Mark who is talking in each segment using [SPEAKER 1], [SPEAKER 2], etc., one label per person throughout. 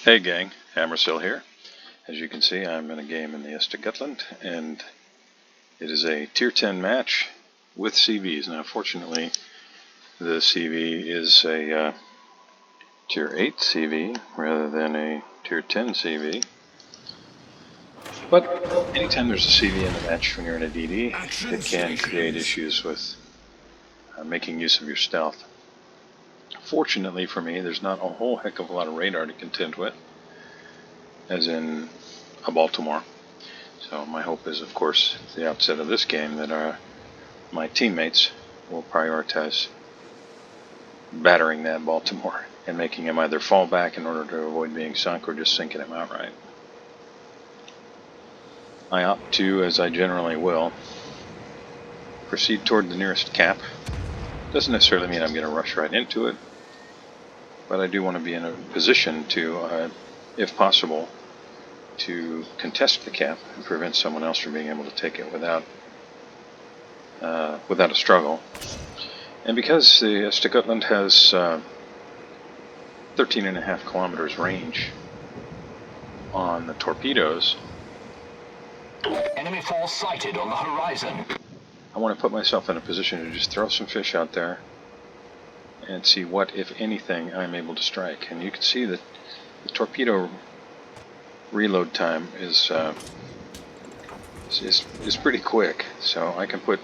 [SPEAKER 1] Hey gang, Hammersill here. As you can see, I'm in a game in the Östergötland, and it is a Tier 10 match with CVs. Now fortunately, the CV is a Tier 8 CV rather than a Tier 10 CV. But anytime there's a CV in the match when you're in a DD, it can create issues with making use of your stealth. Fortunately for me, there's not a whole heck of a lot of radar to contend with, as in a Baltimore. So my hope is, of course, at the outset of this game that my teammates will prioritize battering that Baltimore and making him either fall back in order to avoid being sunk or just sinking him outright. I opt to, as I generally will, proceed toward the nearest cap. Doesn't necessarily mean I'm going to rush right into it, but I do want to be in a position to, if possible, to contest the cap and prevent someone else from being able to take it without a struggle. And because the Östergötland has 13.5 kilometers range on the torpedoes,
[SPEAKER 2] enemy force sighted on the horizon.
[SPEAKER 1] I want to put myself in a position to just throw some fish out there and see what, if anything, I'm able to strike. And you can see that the torpedo reload time is pretty quick, so I can put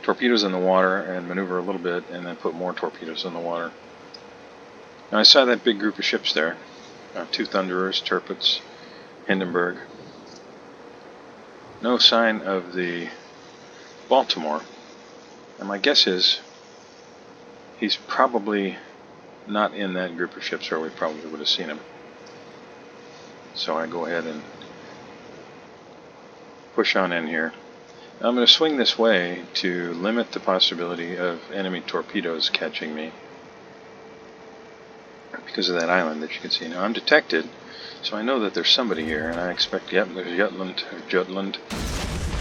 [SPEAKER 1] torpedoes in the water and maneuver a little bit and then put more torpedoes in the water. Now I saw that big group of ships there, 2 Thunderers, Tirpitz, Hindenburg. No sign of the Baltimore, and my guess is he's probably not in that group of ships, or we probably would have seen him. So I go ahead and push on in here. I'm going to swing this way to limit the possibility of enemy torpedoes catching me because of that island that you can see. Now I'm detected, so I know that there's somebody here, and I expect, yep, there's Jutland.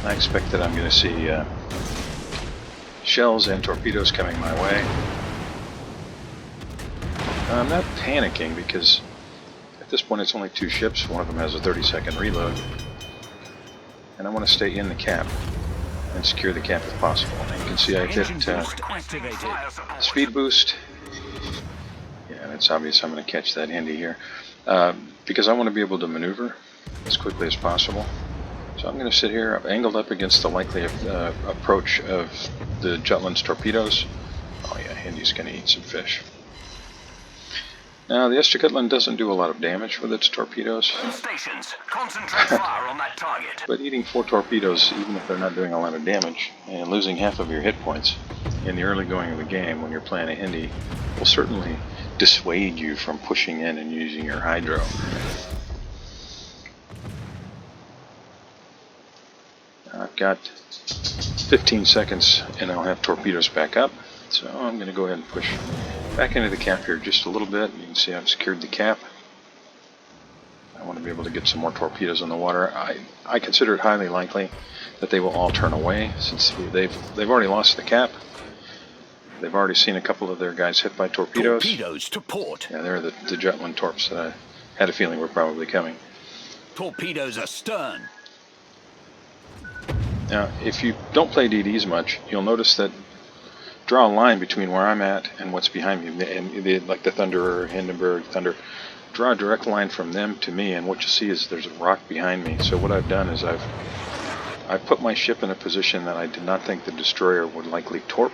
[SPEAKER 1] I expect that I'm going to see shells and torpedoes coming my way. I'm not panicking because at this point it's only 2 ships. One of them has a 30-second reload, and I want to stay in the cap and secure the cap if possible. And you can see I hit speed boost. Yeah, and it's obvious I'm going to catch that Hindi here because I want to be able to maneuver as quickly as possible. So I'm going to sit here, I'm angled up against the likely approach of the Jutland's torpedoes. Oh yeah, Hindi's going to eat some fish. Now, the Östergötland doesn't do a lot of damage with its torpedoes.
[SPEAKER 2] Stations, concentrate fire on that target.
[SPEAKER 1] But eating 4 torpedoes, even if they're not doing a lot of damage, and losing half of your hit points in the early going of the game when you're playing a Hindi, will certainly dissuade you from pushing in and using your hydro. I've got 15 seconds and I'll have torpedoes back up, so I'm going to go ahead and push back into the cap here just a little bit. You can see I've secured the cap. I want to be able to get some more torpedoes in the water. I consider it highly likely that they will all turn away since they've already lost the cap. They've already seen a couple of their guys hit by torpedoes.
[SPEAKER 2] Torpedoes to port.
[SPEAKER 1] Yeah, they're the Jutland torps that I had a feeling were probably coming.
[SPEAKER 2] Torpedoes astern.
[SPEAKER 1] Now, if you don't play DDs much, you'll notice that draw a line between where I'm at and what's behind me. And like the Thunderer, Hindenburg, Thunder, draw a direct line from them to me, and what you'll see is there's a rock behind me. So what I've done is I've put my ship in a position that I did not think the destroyer would likely torp.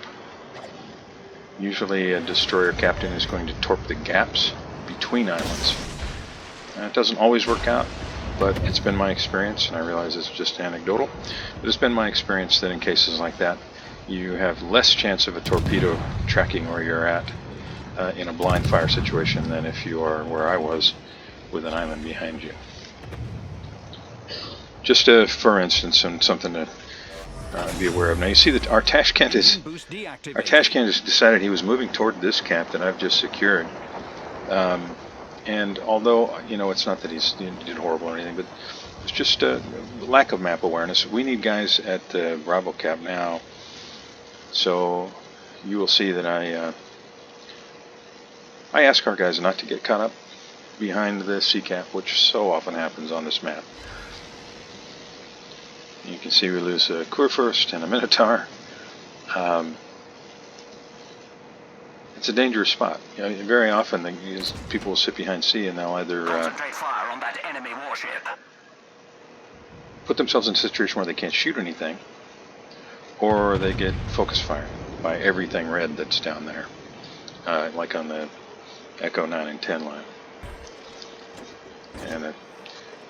[SPEAKER 1] Usually a destroyer captain is going to torp the gaps between islands. It doesn't always work out, but it's been my experience, and I realize it's just anecdotal, but it's been my experience that in cases like that, you have less chance of a torpedo tracking where you're at in a blind fire situation than if you are where I was with an island behind you. Just for instance, and something to be aware of. Now you see that our Tashkent has decided he was moving toward this cap that I've just secured. And although, you know, it's not that he did horrible or anything, but it's just a lack of map awareness. We need guys at the Bravo cap now. So you will see that I ask our guys not to get caught up behind the sea cap, which so often happens on this map. You can see we lose a Kurfürst and a Minotaur. It's a dangerous spot. Very often people will sit behind sea and they'll either
[SPEAKER 2] Concentrate fire on that enemy warship.
[SPEAKER 1] put themselves in a situation where they can't shoot anything, or they get focus fire by everything red that's down there, like on the Echo 9 and 10 line. And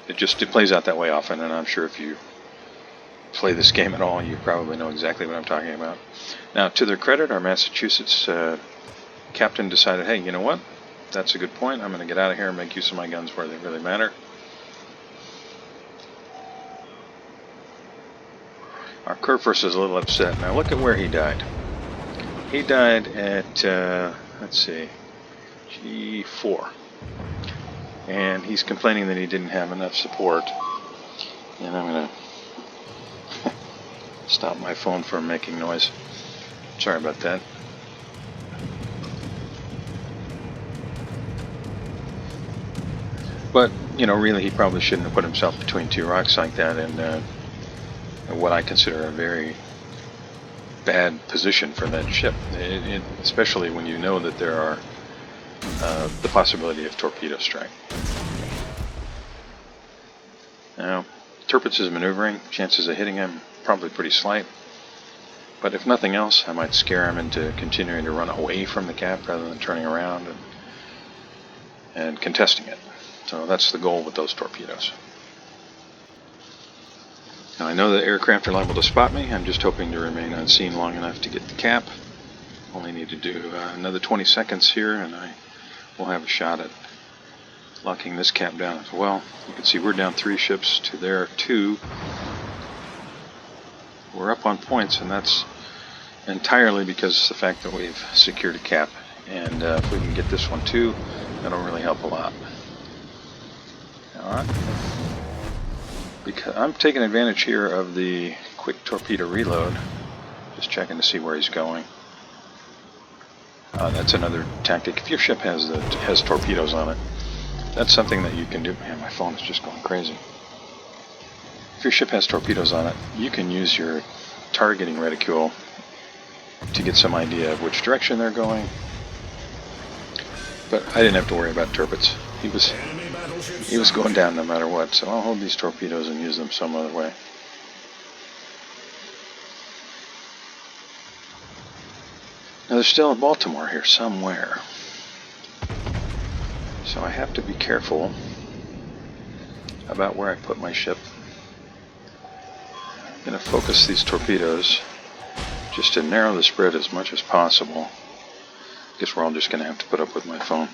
[SPEAKER 1] it plays out that way often, and I'm sure if you play this game at all, you probably know exactly what I'm talking about. Now, to their credit, our Massachusetts captain decided, hey, you know what? That's a good point. I'm going to get out of here and make use of my guns where they really matter. Our Kurfürst is a little upset. Now look at where he died. He died at, let's see, G4. And he's complaining that he didn't have enough support. And I'm going to stop my phone from making noise. Sorry about that. But, really he probably shouldn't have put himself between two rocks like that, and what I consider a very bad position for that ship, especially when you know that there are the possibility of torpedo strike. Now, Tirpitz is maneuvering. Chances of hitting him probably pretty slight, but if nothing else, I might scare him into continuing to run away from the cap rather than turning around and contesting it. So that's the goal with those torpedoes. Now I know that aircraft are liable to spot me. I'm just hoping to remain unseen long enough to get the cap. Only need to do another 20 seconds here, and I will have a shot at locking this cap down as well. You can see we're down 3 ships to their 2. We're up on points, and that's entirely because of the fact that we've secured a cap. And if we can get this one too, that'll really help a lot. Alright. Because I'm taking advantage here of the quick torpedo reload, just checking to see where he's going. That's another tactic. If your ship has torpedoes on it, that's something that you can do. Man, my phone is just going crazy. If your ship has torpedoes on it, you can use your targeting reticule to get some idea of which direction they're going. But I didn't have to worry about Tirpitz. He was going down no matter what, so I'll hold these torpedoes and use them some other way. Now there's still a Baltimore here somewhere, so I have to be careful about where I put my ship. I'm going to focus these torpedoes just to narrow the spread as much as possible. I guess we're all just going to have to put up with my phone.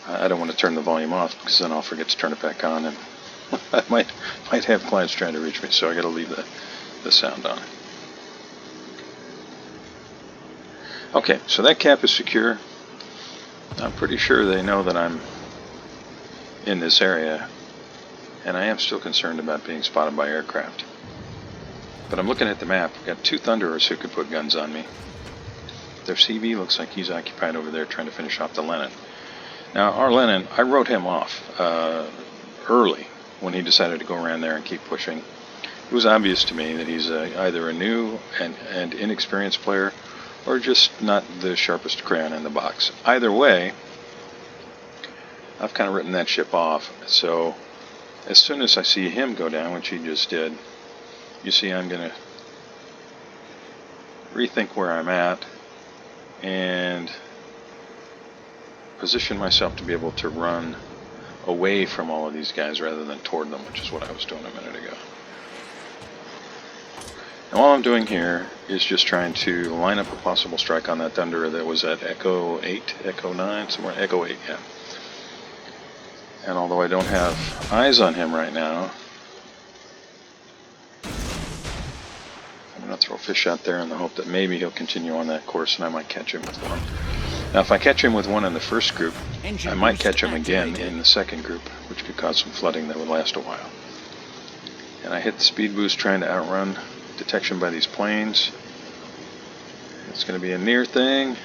[SPEAKER 1] I don't want to turn the volume off because then I'll forget to turn it back on, and I might have clients trying to reach me, so I got to leave the sound on. Okay, so that cap is secure. I'm pretty sure they know that I'm in this area, and I am still concerned about being spotted by aircraft. But I'm looking at the map. We've got 2 Thunderers who could put guns on me. Their CV looks like he's occupied over there trying to finish off the Lenin. Now, our Lenin, I wrote him off early when he decided to go around there and keep pushing. It was obvious to me that he's either a new and inexperienced player or just not the sharpest crayon in the box. Either way, I've kind of written that ship off. So as soon as I see him go down, which he just did, you see I'm going to rethink where I'm at and position myself to be able to run away from all of these guys rather than toward them, which is what I was doing a minute ago. And all I'm doing here is just trying to line up a possible strike on that Thunder that was at Echo 8, Echo 9, somewhere, Echo 8, yeah. And although I don't have eyes on him right now, I'm going to throw a fish out there in the hope that maybe he'll continue on that course and I might catch him with one. Now, if I catch him with one in the first group, I might catch him again in the second group, which could cause some flooding that would last a while. And I hit the speed boost trying to outrun detection by these planes. It's going to be a near thing,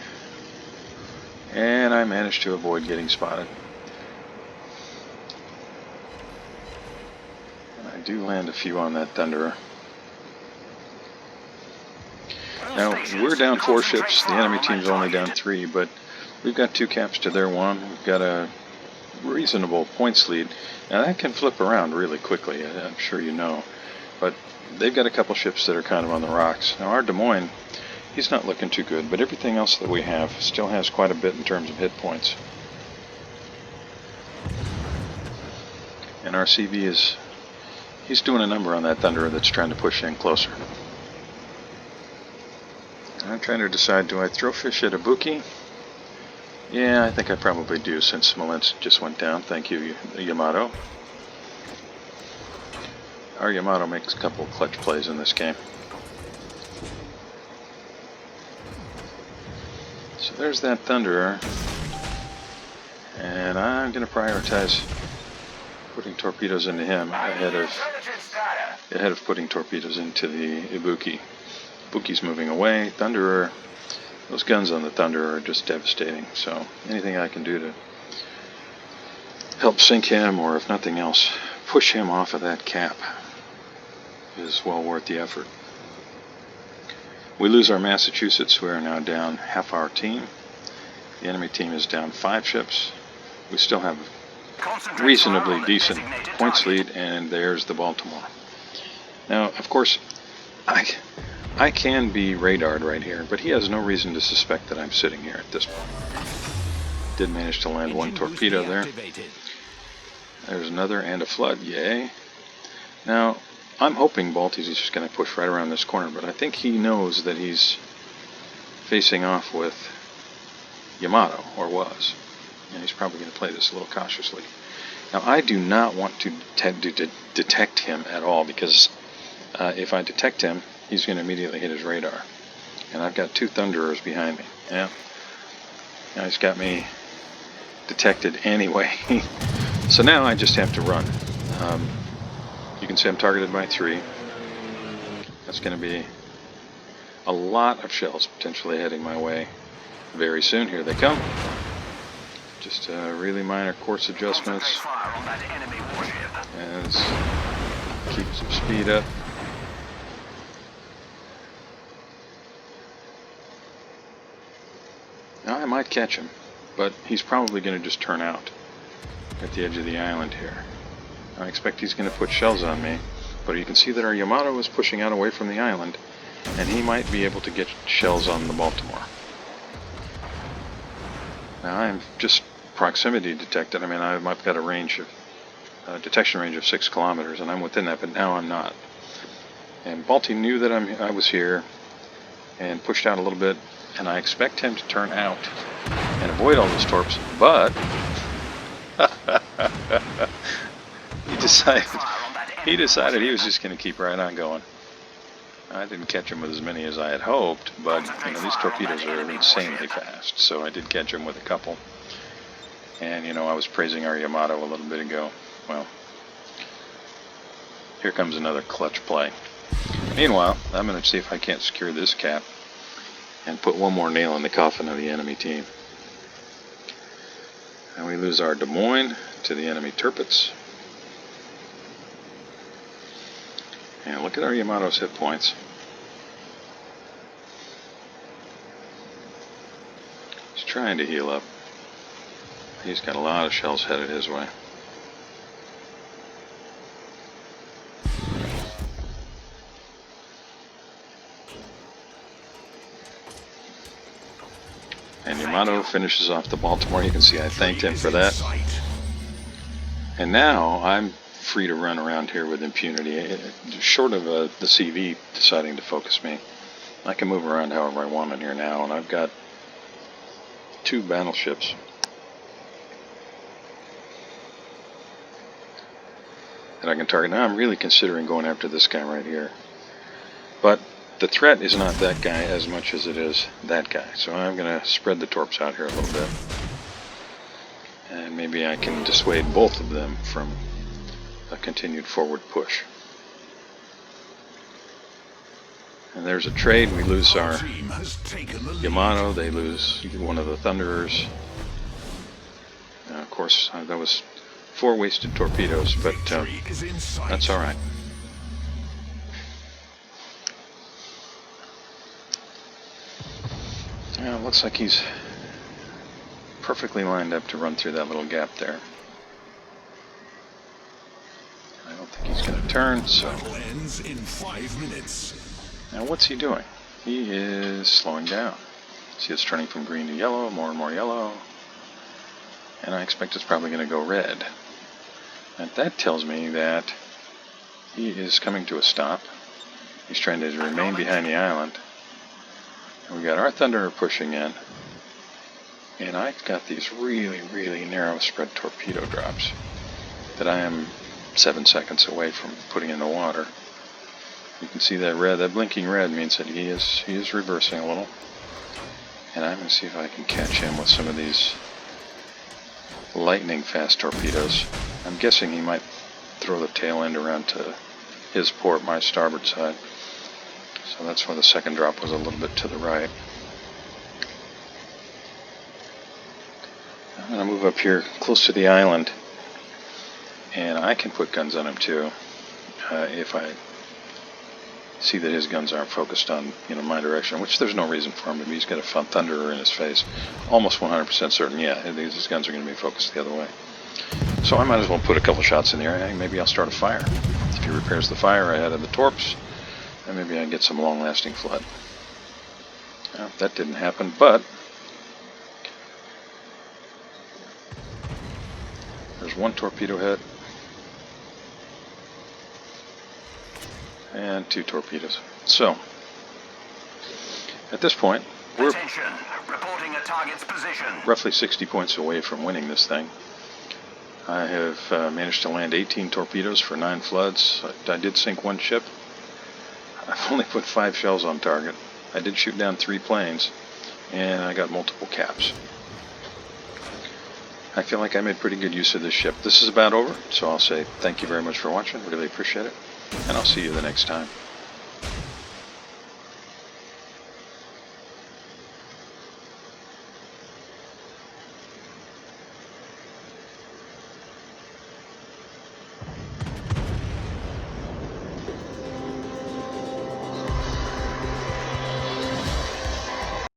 [SPEAKER 1] and I managed to avoid getting spotted. I do land a few on that Thunderer. Now, we're down 4 ships. The enemy team's only down 3, but we've got 2 caps to their 1. We've got a reasonable points lead. Now, that can flip around really quickly, I'm sure you know. But they've got a couple ships that are kind of on the rocks. Now, our Des Moines, he's not looking too good, but everything else that we have still has quite a bit in terms of hit points. And our CV he's doing a number on that Thunderer that's trying to push in closer. I'm trying to decide, do I throw fish at Ibuki? Yeah, I think I probably do, since Smolensk just went down. Thank you, Yamato. Our Yamato makes a couple of clutch plays in this game. So there's that Thunderer. And I'm going to prioritize putting torpedoes into him ahead of putting torpedoes into the Ibuki. Ibuki's moving away. Thunderer, those guns on the Thunderer are just devastating. So anything I can do to help sink him, or if nothing else, push him off of that cap, is well worth the effort. We lose our Massachusetts. We are now down half our team. The enemy team is down 5 ships. We still have a reasonably decent points lead, and there's the Baltimore. Now, of course, I can be radared right here, but he has no reason to suspect that I'm sitting here at this point. Did manage to land 1 torpedo there. There's another, and a flood, yay. Now, I'm hoping Balti's just going to push right around this corner, but I think he knows that he's facing off with Yamato, or was. And he's probably going to play this a little cautiously. Now, I do not want to detect him at all, because if I detect him, he's going to immediately hit his radar. And I've got 2 Thunderers behind me. Yeah. Now he's got me detected anyway. So now I just have to run. You can see I'm targeted by 3. That's going to be a lot of shells potentially heading my way very soon. Here they come. Just really minor course adjustments. And keep some speed up. Now I might catch him, but he's probably going to just turn out at the edge of the island here. I expect he's going to put shells on me, but you can see that our Yamato is pushing out away from the island, and he might be able to get shells on the Baltimore. Now I'm just proximity detected. I mean, I've got a range of detection range of 6 kilometers, and I'm within that, but now I'm not. And Balti knew that I was here and pushed out a little bit, and I expect him to turn out and avoid all those torps, but he decided he was just going to keep right on going. I didn't catch him with as many as I had hoped, but these torpedoes are insanely fast, so I did catch him with a couple. And I was praising our Yamato a little bit ago. Well, here comes another clutch play. Meanwhile, I'm going to see if I can't secure this cap and put one more nail in the coffin of the enemy team. And we lose our Des Moines to the enemy Tirpitz. And look at our Yamato's hit points. He's trying to heal up. He's got a lot of shells headed his way. And Yamato finishes off the Baltimore. You can see I thanked him for that. And now I'm free to run around here with impunity. Short of the CV deciding to focus me, I can move around however I want in here now. And I've got 2 battleships. That I can target. Now I'm really considering going after this guy right here. But the threat is not that guy as much as it is that guy. So I'm going to spread the torps out here a little bit. And maybe I can dissuade both of them from a continued forward push. And there's a trade. We lose our Yamato. They lose one of the Thunderers. Of course, that was 4 wasted torpedoes, but that's alright. Well, it looks like he's perfectly lined up to run through that little gap there. I don't think he's going to turn, so...
[SPEAKER 3] ends in 5 minutes.
[SPEAKER 1] Now what's he doing? He is slowing down. See, it's turning from green to yellow, more and more yellow. And I expect it's probably going to go red. And that tells me that he is coming to a stop. He's trying to remain behind the island. And we got our Thunderer pushing in. And I've got these really, really narrow spread torpedo drops that I am 7 seconds away from putting in the water. You can see that red, that blinking red means that he is reversing a little. And I'm going to see if I can catch him with some of these lightning fast torpedoes. I'm guessing he might throw the tail end around to his port, my starboard side. So that's why the second drop was a little bit to the right. I'm going to move up here close to the island, and I can put guns on him too if I see that his guns aren't focused on my direction, which there's no reason for him to be. He's got a Thunderer in his face. Almost 100% certain, yeah, his guns are going to be focused the other way. So I might as well put a couple shots in the air. Maybe I'll start a fire. If he repairs the fire ahead of the torps, then maybe I can get some long-lasting flood. Well, that didn't happen, but there's one torpedo hit. And 2 torpedoes. So, at this point, we're
[SPEAKER 2] Attention. Reporting a target's position.
[SPEAKER 1] roughly 60 points away from winning this thing. I have managed to land 18 torpedoes for 9 floods. I did sink 1 ship. I've only put 5 shells on target. I did shoot down 3 planes, and I got multiple caps. I feel like I made pretty good use of this ship. This is about over, so I'll say thank you very much for watching. Really appreciate it. And I'll see you the next time.